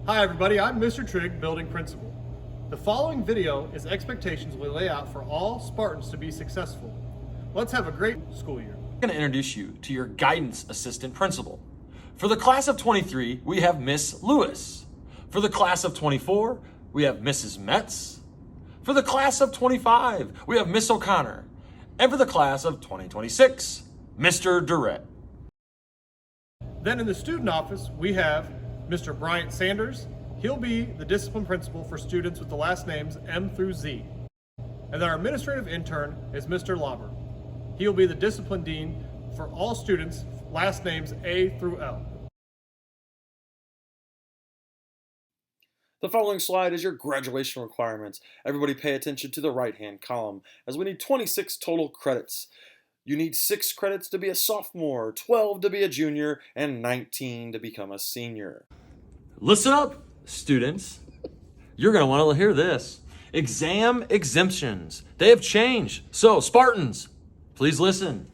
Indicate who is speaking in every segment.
Speaker 1: Hi everybody, I'm Mr. Trigg, Building Principal. The following video is expectations we lay out for all Spartans to be successful. Let's have a great school year.
Speaker 2: I'm going to introduce you to your guidance assistant principal. For the class of 23, we have Miss Lewis. For the class of 24, we have Mrs. Metz. For the class of 25, we have Miss O'Connor. And for the class of 2026, Mr. Durrett.
Speaker 1: Then in the student office, we have Mr. Bryant Sanders. He'll be the discipline principal for students with the last names M through Z. And then our administrative intern is Mr. Lauber. He'll be the discipline dean for all students, last names A through L.
Speaker 3: The following slide is your graduation requirements. Everybody pay attention to the right-hand column, as we need 26 total credits. You need 6 credits to be a sophomore, 12 to be a junior, and 19 to become a senior.
Speaker 2: Listen up, students. You're going to want to hear this. Exam exemptions. They have changed. So, Spartans, please listen.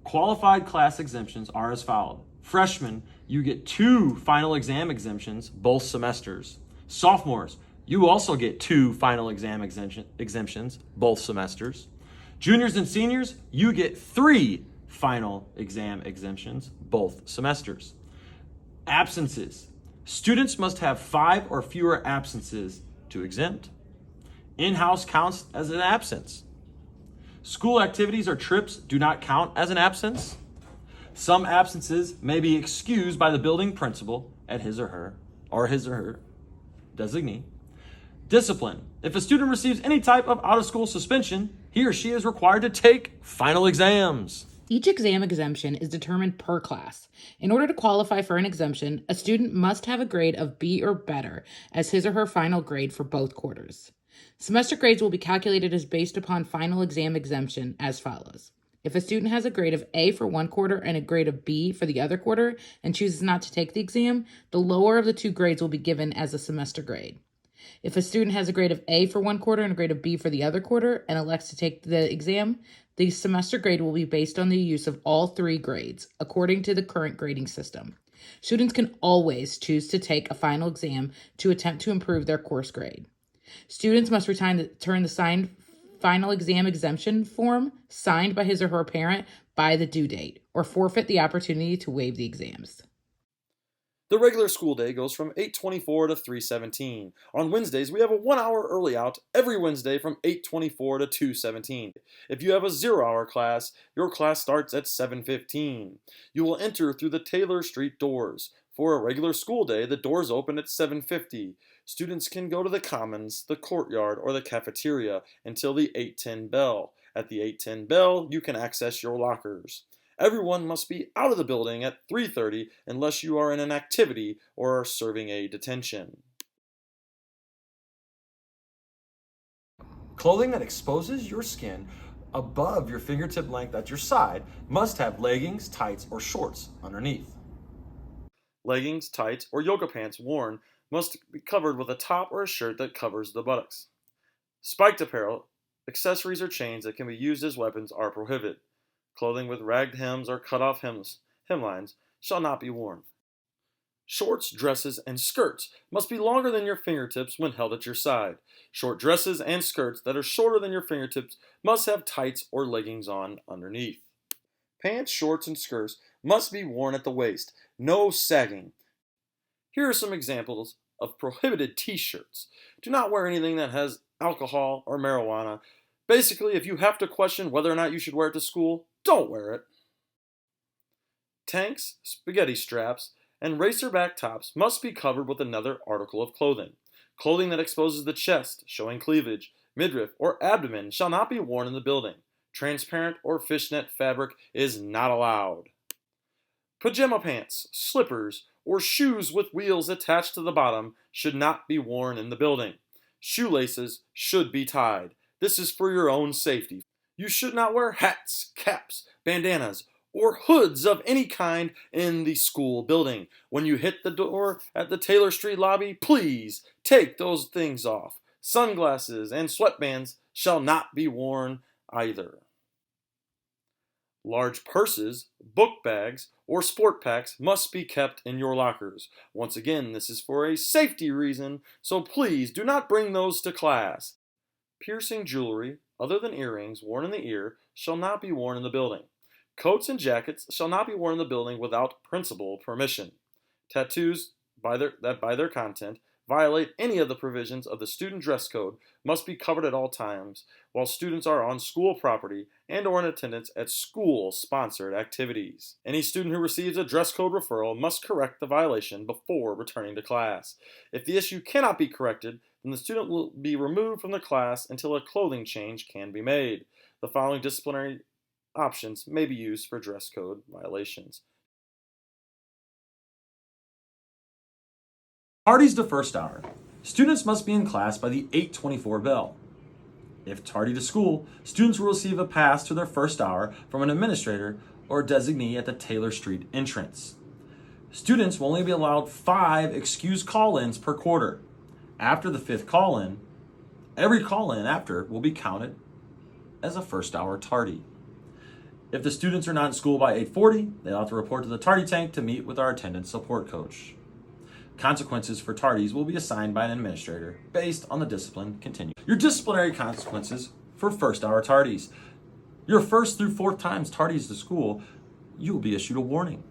Speaker 2: Qualified class exemptions are as follows. Freshmen, you get 2 final exam exemptions both semesters. Sophomores, you also get 2 final exam exemptions both semesters. Juniors and seniors, you get 3 final exam exemptions both semesters. Absences. Students must have 5 or fewer absences to exempt. In-house counts as an absence. School activities or trips do not count as an absence. Some absences may be excused by the building principal at his or her designee. Discipline. If a student receives any type of out-of-school suspension, he or she is required to take final exams.
Speaker 4: Each exam exemption is determined per class. In order to qualify for an exemption, a student must have a grade of B or better as his or her final grade for both quarters. Semester grades will be calculated as based upon final exam exemption as follows. If a student has a grade of A for one quarter and a grade of B for the other quarter and chooses not to take the exam, the lower of the 2 grades will be given as a semester grade. If a student has a grade of A for one quarter and a grade of B for the other quarter and elects to take the exam, the semester grade will be based on the use of all 3 grades, according to the current grading system. Students can always choose to take a final exam to attempt to improve their course grade. Students must return the signed final exam exemption form signed by his or her parent by the due date, or forfeit the opportunity to waive the exams.
Speaker 3: The regular school day goes from 8:24 to 3:17. On Wednesdays, we have a 1-hour early out every Wednesday from 8:24 to 2:17. If you have a 0-hour class, your class starts at 7:15. You will enter through the Taylor Street doors. For a regular school day, the doors open at 7:50. Students can go to the commons, the courtyard, or the cafeteria until the 8:10 bell. At the 8:10 bell, you can access your lockers. Everyone must be out of the building at 3:30 unless you are in an activity or are serving a detention.
Speaker 2: Clothing that exposes your skin above your fingertip length at your side must have leggings, tights, or shorts underneath.
Speaker 3: Leggings, tights, or yoga pants worn must be covered with a top or a shirt that covers the buttocks. Spiked apparel, accessories, or chains that can be used as weapons are prohibited. Clothing with ragged hems or cut-off hemlines shall not be worn. Shorts, dresses, and skirts must be longer than your fingertips when held at your side. Short dresses and skirts that are shorter than your fingertips must have tights or leggings on underneath. Pants, shorts, and skirts must be worn at the waist. No sagging. Here are some examples of prohibited t-shirts. Do not wear anything that has alcohol or marijuana. Basically, if you have to question whether or not you should wear it to school, don't wear it. Tanks, spaghetti straps, and racerback tops must be covered with another article of clothing. Clothing that exposes the chest, showing cleavage, midriff, or abdomen shall not be worn in the building. Transparent or fishnet fabric is not allowed. Pajama pants, slippers, or shoes with wheels attached to the bottom should not be worn in the building. Shoelaces should be tied. This is for your own safety. You should not wear hats, caps, bandanas, or hoods of any kind in the school building. When you hit the door at the Taylor Street lobby, please take those things off. Sunglasses and sweatbands shall not be worn either. Large purses, book bags, or sport packs must be kept in your lockers. Once again, this is for a safety reason, so please do not bring those to class. Piercing jewelry, other than earrings worn in the ear, shall not be worn in the building. Coats and jackets shall not be worn in the building without principal permission. Tattoos, by their content, violate any of the provisions of the student dress code must be covered at all times while students are on school property and or in attendance at school-sponsored activities. Any student who receives a dress code referral must correct the violation before returning to class. If the issue cannot be corrected, then the student will be removed from the class until a clothing change can be made. The following disciplinary options may be used for dress code violations.
Speaker 2: Tardies to first hour. Students must be in class by the 8:24 bell. If tardy to school, students will receive a pass to their first hour from an administrator or designee at the Taylor Street entrance. Students will only be allowed 5 excused call-ins per quarter. After the 5th call-in, every call-in after will be counted as a first hour tardy. If the students are not in school by 8:40, they'll have to report to the tardy tank to meet with our attendance support coach. Consequences for tardies will be assigned by an administrator based on the discipline continuum. Your disciplinary consequences for first hour tardies. Your first through 4th times tardies to school, you will be issued a warning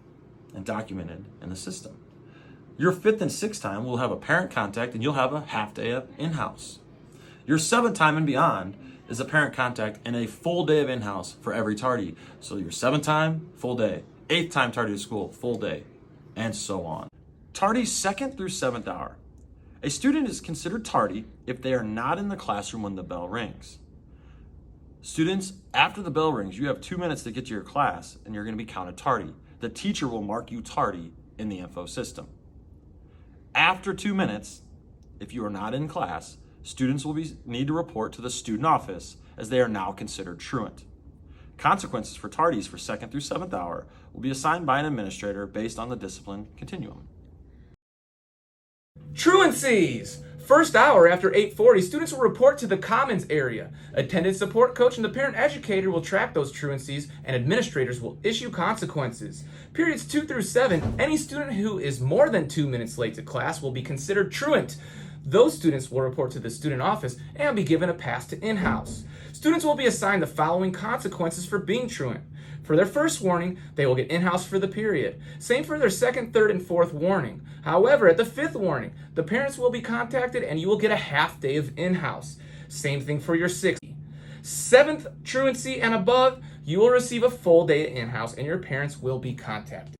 Speaker 2: and documented in the system. Your 5th and 6th time will have a parent contact and you'll have a half day of in-house. Your 7th time and beyond is a parent contact and a full day of in-house for every tardy. So your 7th time, full day. 8th time tardy to school, full day, and so on. Tardies 2nd through 7th hour. A student is considered tardy if they are not in the classroom when the bell rings. Students, after the bell rings, you have 2 minutes to get to your class and you're going to be counted tardy. The teacher will mark you tardy in the info system. After 2 minutes, if you are not in class, students will need to report to the student office as they are now considered truant. Consequences for tardies for 2nd through 7th hour will be assigned by an administrator based on the discipline continuum.
Speaker 5: Truancies! First hour after 8:40, students will report to the commons area. Attendance support coach and the parent educator will track those truancies and administrators will issue consequences. Periods 2 through 7, any student who is more than 2 minutes late to class will be considered truant. Those students will report to the student office and be given a pass to in-house. Students will be assigned the following consequences for being truant. For their first warning, they will get in-house for the period. Same for their 2nd, 3rd, and 4th warning. However, at the 5th warning, the parents will be contacted and you will get a half day of in-house. Same thing for your 6th. 7th truancy and above, you will receive a full day in-house and your parents will be contacted.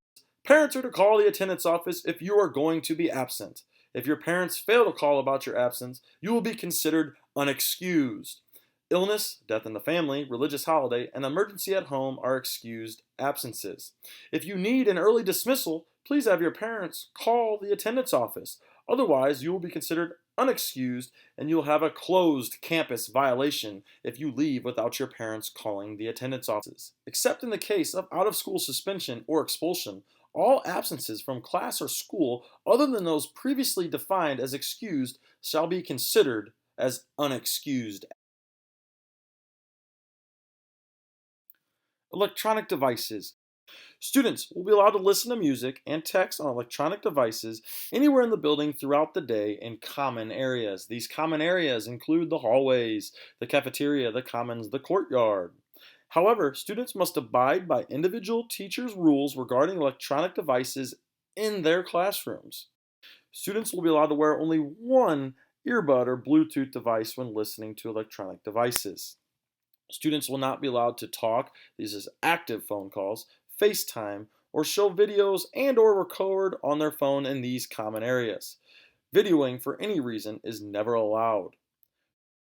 Speaker 3: Parents are to call the attendance office if you are going to be absent. If your parents fail to call about your absence, you will be considered unexcused. Illness, death in the family, religious holiday, and emergency at home are excused absences. If you need an early dismissal, please have your parents call the attendance office. Otherwise, you will be considered unexcused and you'll have a closed campus violation if you leave without your parents calling the attendance offices. Except in the case of out-of-school suspension or expulsion, all absences from class or school other than those previously defined as excused shall be considered as unexcused. Electronic devices. Students will be allowed to listen to music and text on electronic devices anywhere in the building throughout the day in common areas. These common areas include the hallways, the cafeteria, the commons, the courtyard. However, students must abide by individual teachers' rules regarding electronic devices in their classrooms. Students will be allowed to wear only one earbud or Bluetooth device when listening to electronic devices. Students will not be allowed to talk, these are active phone calls, FaceTime, or show videos and or record on their phone in these common areas. Videoing for any reason is never allowed.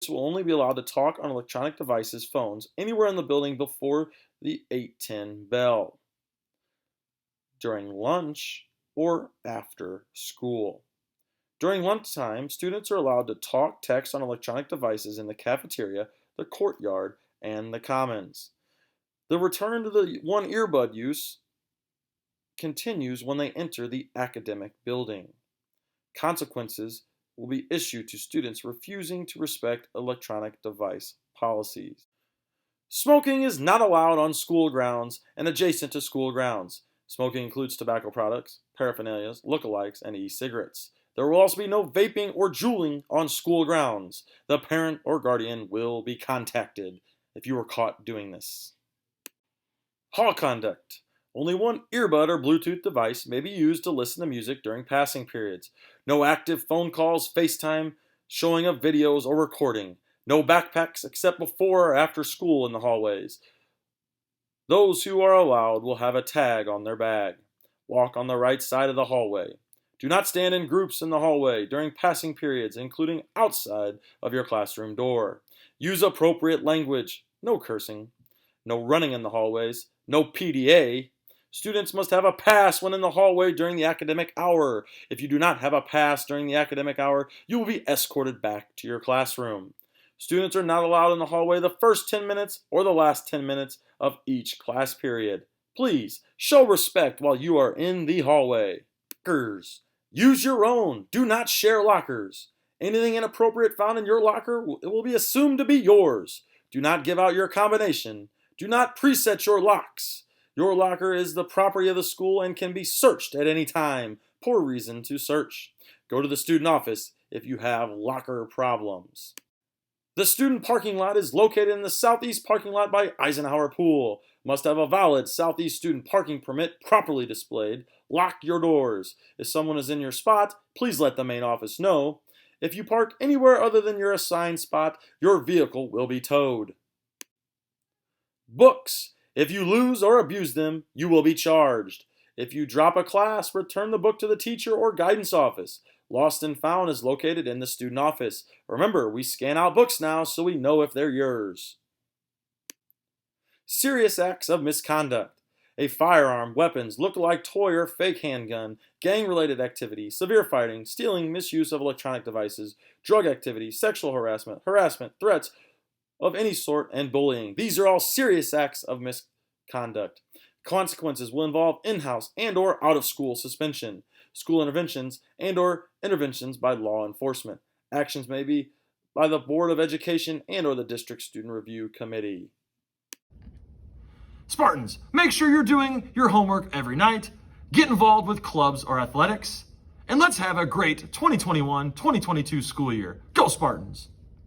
Speaker 3: Students will only be allowed to talk on electronic devices, phones, anywhere in the building before the 8:10 bell, during lunch, or after school. During lunchtime, students are allowed to talk, text on electronic devices in the cafeteria, the courtyard, and the commons. The return to the one earbud use continues when they enter the academic building. Consequences will be issued to students refusing to respect electronic device policies. Smoking is not allowed on school grounds and adjacent to school grounds. Smoking includes tobacco products, paraphernalias, lookalikes, and e-cigarettes. There will also be no vaping or juuling on school grounds. The parent or guardian will be contacted if you are caught doing this. Hall conduct. Only one earbud or Bluetooth device may be used to listen to music during passing periods. No active phone calls, FaceTime, showing of videos, or recording. No backpacks except before or after school in the hallways. Those who are allowed will have a tag on their bag. Walk on the right side of the hallway. Do not stand in groups in the hallway during passing periods, including outside of your classroom door. Use appropriate language. No cursing. No running in the hallways. No PDA. Students must have a pass when in the hallway during the academic hour. If you do not have a pass during the academic hour, you will be escorted back to your classroom. Students are not allowed in the hallway the first 10 minutes or the last 10 minutes of each class period. Please show respect while you are in the hallway. Lockers. Use your own. Do not share lockers. Anything inappropriate found in your locker will be assumed to be yours. Do not give out your combination. Do not preset your locks. Your locker is the property of the school and can be searched at any time. Poor reason to search. Go to the student office if you have locker problems. The student parking lot is located in the southeast parking lot by Eisenhower Pool. Must have a valid southeast student parking permit properly displayed. Lock your doors. If someone is in your spot, please let the main office know. If you park anywhere other than your assigned spot, your vehicle will be towed. Books. If you lose or abuse them, you will be charged. If you drop a class, return the book to the teacher or guidance office. Lost and Found is located in the student office. Remember, we scan out books now so we know if they're yours. Serious acts of misconduct. A firearm, weapons, look-alike toy or fake handgun, gang-related activity, severe fighting, stealing, misuse of electronic devices, drug activity, sexual harassment, threats of any sort, and bullying. These are all serious acts of misconduct. Consequences will involve in-house and or out-of-school suspension, school interventions and or interventions by law enforcement. Actions may be by the Board of Education and or the District Student Review Committee.
Speaker 2: Spartans, make sure you're doing your homework every night, get involved with clubs or athletics, and let's have a great 2021-2022 school year. Go Spartans!